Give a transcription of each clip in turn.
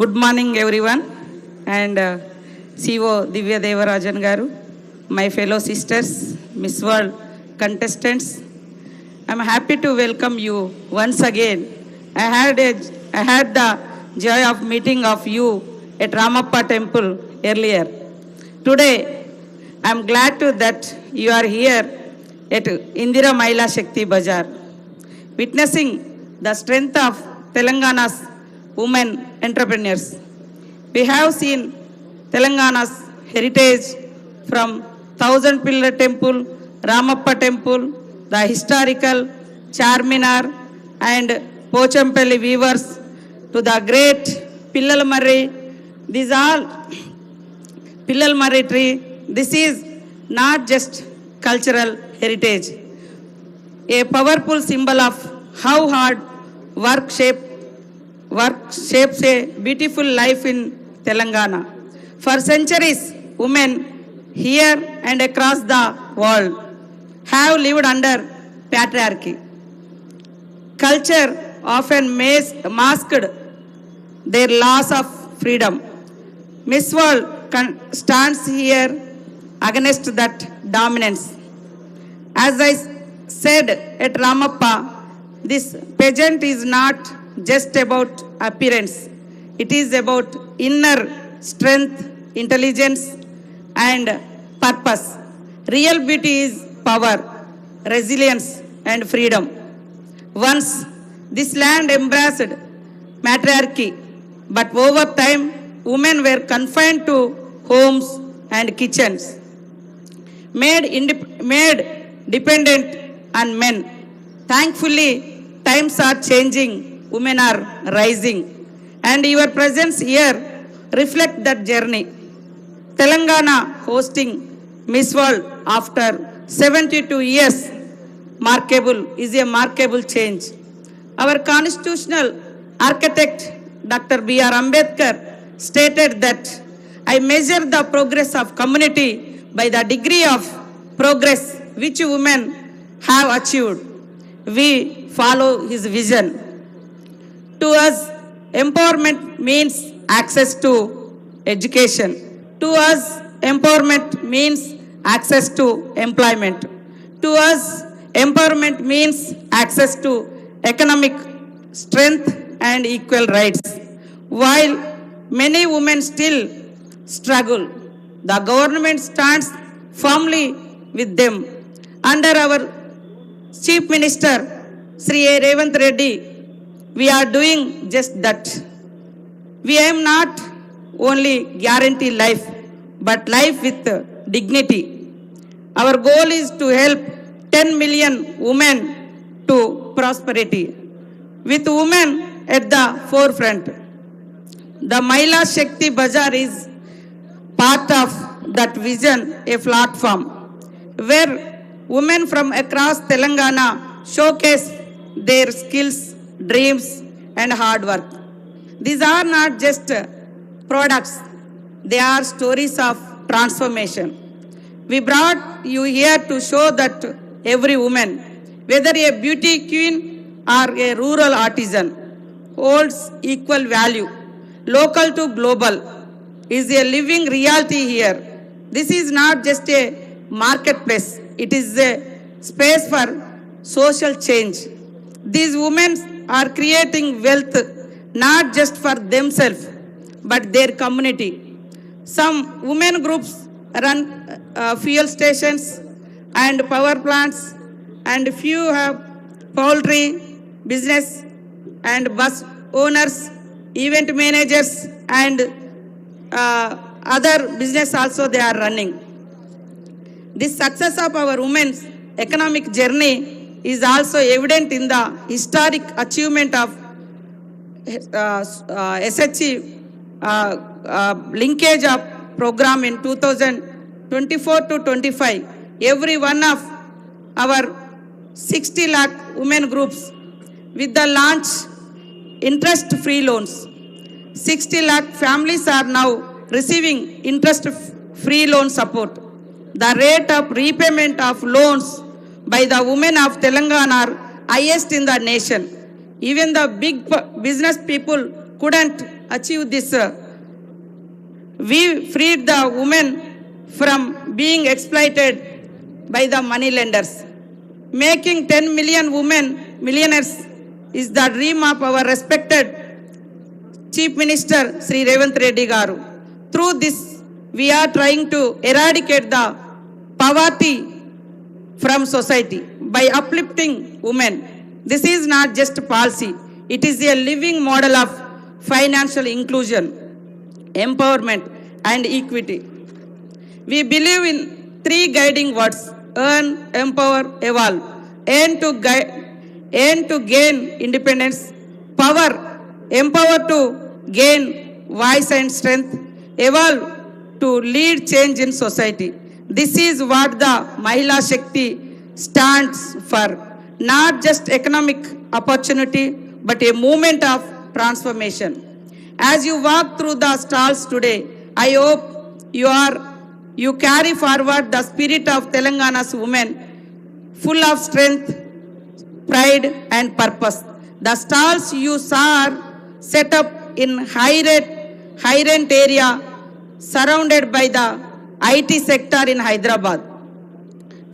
Good morning, everyone, and CEO Divya Devarajan Garu, my fellow sisters, Miss World contestants. I'm happy to welcome you once again. I had the joy of meeting of you at Ramappa Temple earlier. Today, I'm glad to that you are here at Indira Mahila Shakti Bazaar, witnessing the strength of Telangana's women entrepreneurs. We have seen Telangana's heritage from Thousand Pillar Temple, Ramappa Temple, the historical Charminar and Pochampalli weavers to the great Pillal Marri. These all Pillal Marri tree. This is not just cultural heritage, a powerful symbol of how hard work shapes a beautiful life in Telangana. For centuries, women here and across the world have lived under patriarchy. Culture often masked their loss of freedom. Miss World stands here against that dominance. As I said at Ramappa, this pageant is not just about appearance. It is about inner strength, intelligence, and purpose. Real beauty is power, resilience, and freedom. Once this land embraced matriarchy, but over time, women were confined to homes and kitchens, made dependent on men. Thankfully, times are changing, women are rising, and your presence here reflects that journey. Telangana hosting Miss World after 72 years is a markable change. Our constitutional architect, Dr. B.R. Ambedkar, stated that I measure the progress of community by the degree of progress which women have achieved. We follow his vision. To us, empowerment means access to education. To us, empowerment means access to employment. To us, empowerment means access to economic strength and equal rights. While many women still struggle, the government stands firmly with them. Under our Chief Minister, Sri A. Revanth Reddy, we are doing just that. We aim not only guarantee life, but life with dignity. Our goal is to help 10 million women to prosperity, with women at the forefront. The Mahila Shakti Bazaar is part of that vision, a platform where women from across Telangana showcase their skills, dreams, and hard work. These are not just products, they are stories of transformation. We brought you here to show that every woman, whether a beauty queen or a rural artisan, holds equal value. Local to global is a living reality here. This is not just a marketplace, it is a space for social change. These women are creating wealth not just for themselves, but their community. Some women groups run fuel stations and power plants, and few have poultry business and bus owners, event managers, and other business also they are running. This success of our women's economic journey is also evident in the historic achievement of SHE linkage of program in 2024 to 25. Every one of our 60 lakh women groups with the launch interest-free loans. 60 lakh families are now receiving interest-free loan support. The rate of repayment of loans by the women of Telangana are highest in the nation. Even the big business people couldn't achieve this. We freed the women from being exploited by the money lenders. Making 10 million women millionaires is the dream of our respected Chief Minister Sri Revanth Reddy Garu. Through this, we are trying to eradicate the poverty from society by uplifting women. This is not just policy, it is a living model of financial inclusion, empowerment, and equity. We believe in 3 guiding words: earn, empower, evolve. Aim to gain independence, power, empower to gain voice and strength, evolve to lead change in society. This is what the Mahila Shakti stands for. Not just economic opportunity, but a movement of transformation. As you walk through the stalls today, I hope you carry forward the spirit of Telangana's women, full of strength, pride, and purpose. The stalls you saw are set up in high rent area surrounded by the IT sector in Hyderabad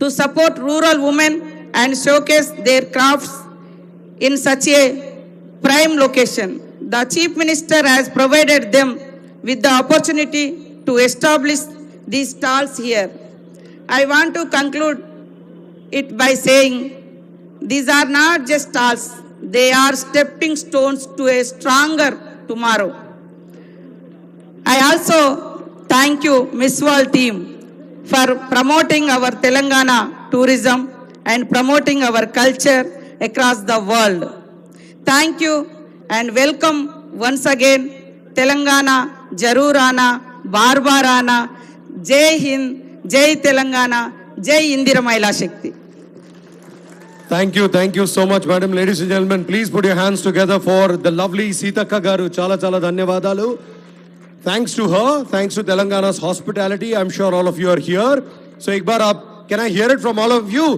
to support rural women and showcase their crafts in such a prime location. The Chief Minister has provided them with the opportunity to establish these stalls here. I want to conclude it by saying these are not just stalls, they are stepping stones to a stronger tomorrow. I also thank you, Miss World team, for promoting our Telangana tourism and promoting our culture across the world. Thank you and welcome once again, Telangana, Jarur Ana, Bar Bar Ana, Jai Hind, Jai Telangana, Jai Indira Mahila Shakti. Thank you so much, madam. Ladies and gentlemen, please put your hands together for the lovely Sitaka Garu. Chala dhanyavadalu. Thanks to her, thanks to Telangana's hospitality. I'm sure all of you are here. So, can I hear it from all of you?